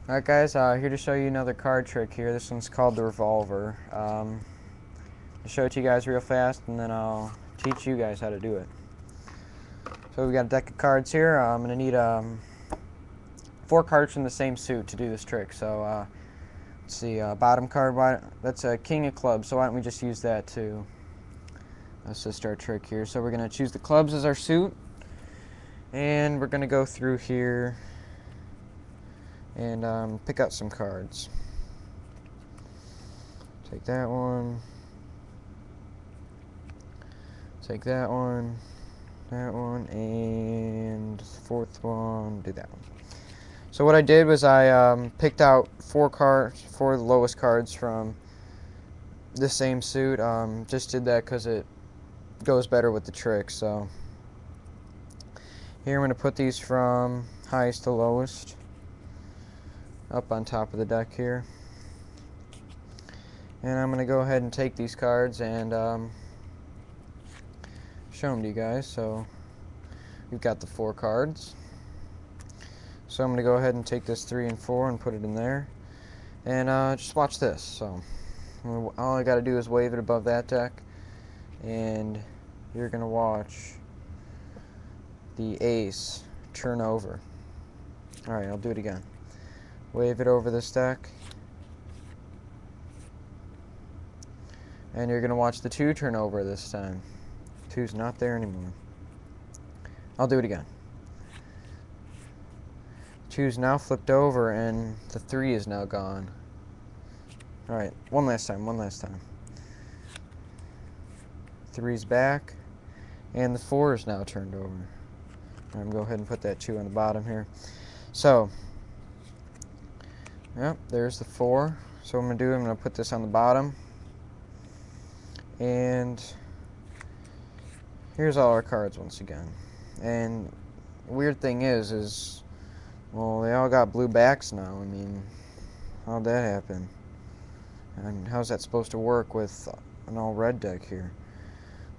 Alright guys, here to show you another card trick here. This one's called the Revolver. I'll show it to you guys real fast and then I'll teach you guys how to do it. So we got a deck of cards here. I'm going to need 4 cards from the same suit to do this trick. So let's see, bottom card, that's a King of Clubs, so why don't we just use that to assist our trick here. So we're going to choose the clubs as our suit and we're going to go through here and pick out some cards. Take that one, take that one, and the 4th one, do that one. So what I did was I picked out 4 cards, 4 of the lowest cards from the same suit. Just did that because it goes better with the trick. So here I'm going to put these from highest to lowest up on top of the deck here. And I'm going to go ahead and take these cards and show them to you guys. So we've got the 4 cards. So I'm going to go ahead and take this 3 and 4 and put it in there. And just watch this. So all I got to do is wave it above that deck. And you're going to watch the ace turn over. Alright, I'll do it again. Wave it over this deck. And you're going to watch the 2 turn over this time. 2's not there anymore. I'll do it again. 2's now flipped over and the 3 is now gone. Alright, one last time. 3's back and the 4 is now turned over. I'm going to go ahead and put that 2 on the bottom here. So, yep, there's the 4. So what I'm going to do, I'm going to put this on the bottom. And here's all our cards once again. And the weird thing is, well, they all got blue backs now. I mean, how'd that happen? And how's that supposed to work with an all red deck here?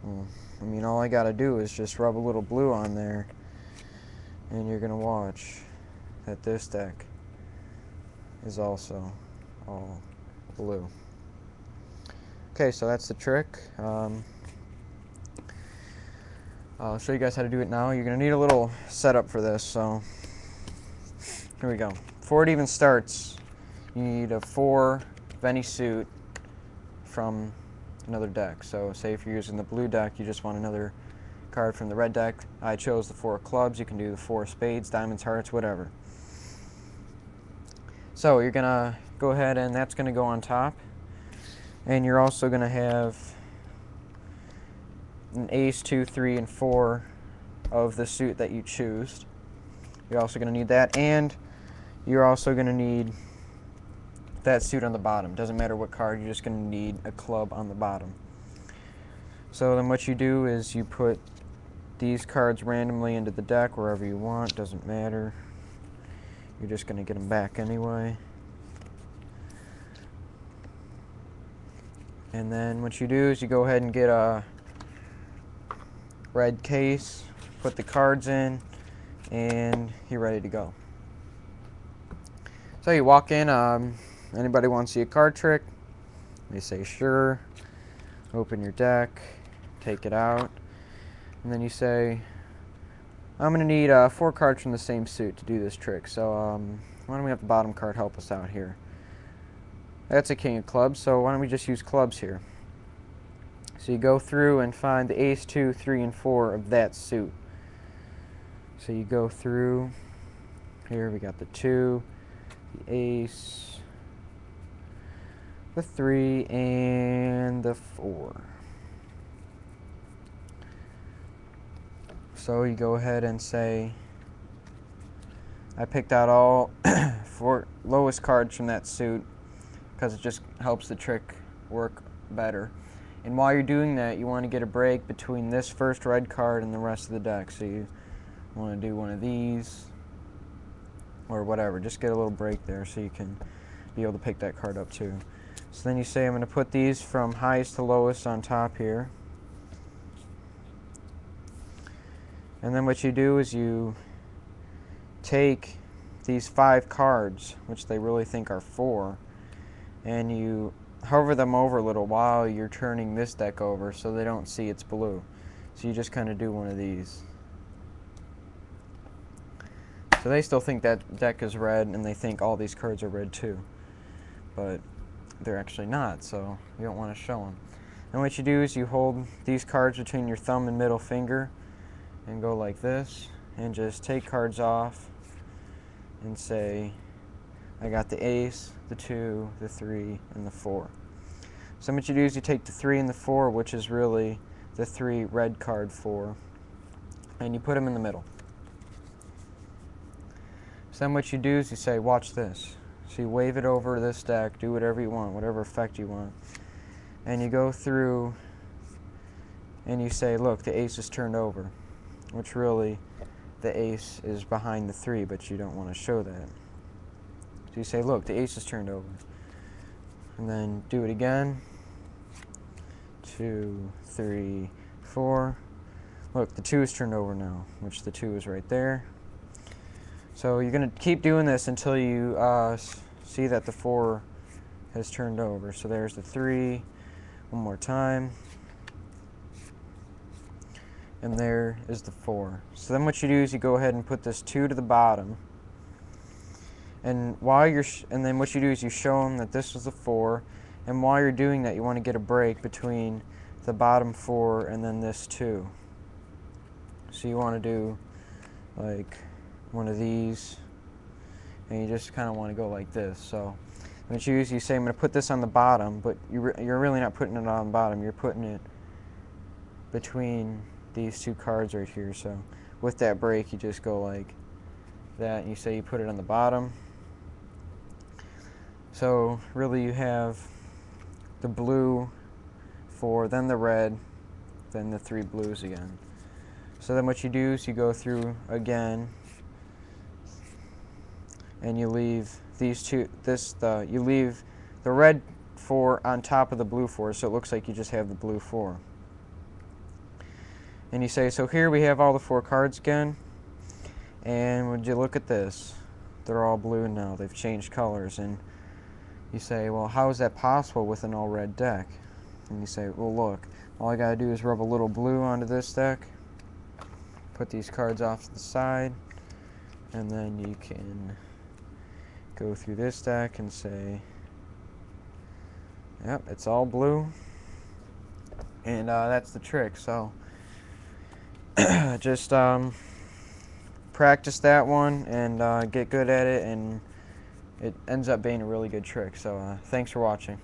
Well, I mean, all I gotta do is just rub a little blue on there, and you're gonna watch that this deck is also all blue. Okay, so that's the trick. I'll show you guys how to do it now. You're going to need a little setup for this, so here we go. Before it even starts, you need a 4 of any suit from another deck. So say if you're using the blue deck, you just want another card from the red deck. I chose the 4 clubs. You can do the 4 spades, diamonds, hearts, whatever. So you're going to go ahead and that's going to go on top. And you're also going to have an ace, 2, 3, and 4 of the suit that you choose. You're also going to need that, and you're also going to need that suit on the bottom. Doesn't matter what card, you're just going to need a club on the bottom. So then what you do is you put these cards randomly into the deck wherever you want, doesn't matter. You're just going to get them back anyway. And then what you do is you go ahead and get a red case, put the cards in, and you're ready to go. So you walk in, anybody want to see a card trick? They say sure. Open your deck, take it out, and then you say, I'm going to need 4 cards from the same suit to do this trick. So why don't we have the bottom card help us out here? That's a King of Clubs, so why don't we just use clubs here? So you go through and find the ace, 2, 3, and 4 of that suit. So you go through, here we got the 2, the ace, the 3, and the 4. So you go ahead and say, I picked out all 4 lowest cards from that suit, because it just helps the trick work better. And while you're doing that, you want to get a break between this first red card and the rest of the deck. So you want to do one of these, or whatever. Just get a little break there so you can be able to pick that card up too. So then you say, I'm going to put these from highest to lowest on top here. And then what you do is you take these 5 cards, which they really think are 4, and you hover them over a little while you're turning this deck over so they don't see it's blue. So you just kind of do one of these. So they still think that deck is red, and they think all these cards are red too. But they're actually not, so you don't want to show them. And what you do is you hold these cards between your thumb and middle finger and go like this, and just take cards off and say, I got the ace, the 2, the 3, and the 4. So what you do is you take the 3 and the 4, which is really the 3 red card 4, and you put them in the middle. So then what you do is you say, watch this. So you wave it over this deck, do whatever you want, whatever effect you want. And you go through and you say, look, the ace is turned over, which really the ace is behind the 3, but you don't want to show that. So you say, look, the ace is turned over. And then do it again. 2, 3, 4. Look, the 2 is turned over now, which the 2 is right there. So you're going to keep doing this until you see that the 4 has turned over. So there's the 3. One more time. And there is the 4. So then what you do is you go ahead and put this 2 to the bottom. And then what you do is you show them that this was the 4. And while you're doing that, you want to get a break between the bottom 4 and then this 2. So you want to do like one of these, and you just kind of want to go like this. So what you use, you say, I'm going to put this on the bottom, but you're really not putting it on the bottom, you're putting it between these 2 cards right here. So with that break, you just go like that, and you say you put it on the bottom. So really you have the blue 4, then the red, then the 3 blues again. So then what you do is you go through again, and you leave these 2, you leave the red 4 on top of the blue 4, so it looks like you just have the blue 4. And you say, so here we have all the 4 cards again, and would you look at this? They're all blue now, they've changed colors. And you say, well, how is that possible with an all red deck? And you say, well, look, all I gotta do is rub a little blue onto this deck, put these cards off to the side, and then you can go through this deck and say, yep, it's all blue. And that's the trick. So just practice that one and get good at it, and it ends up being a really good trick. So thanks for watching.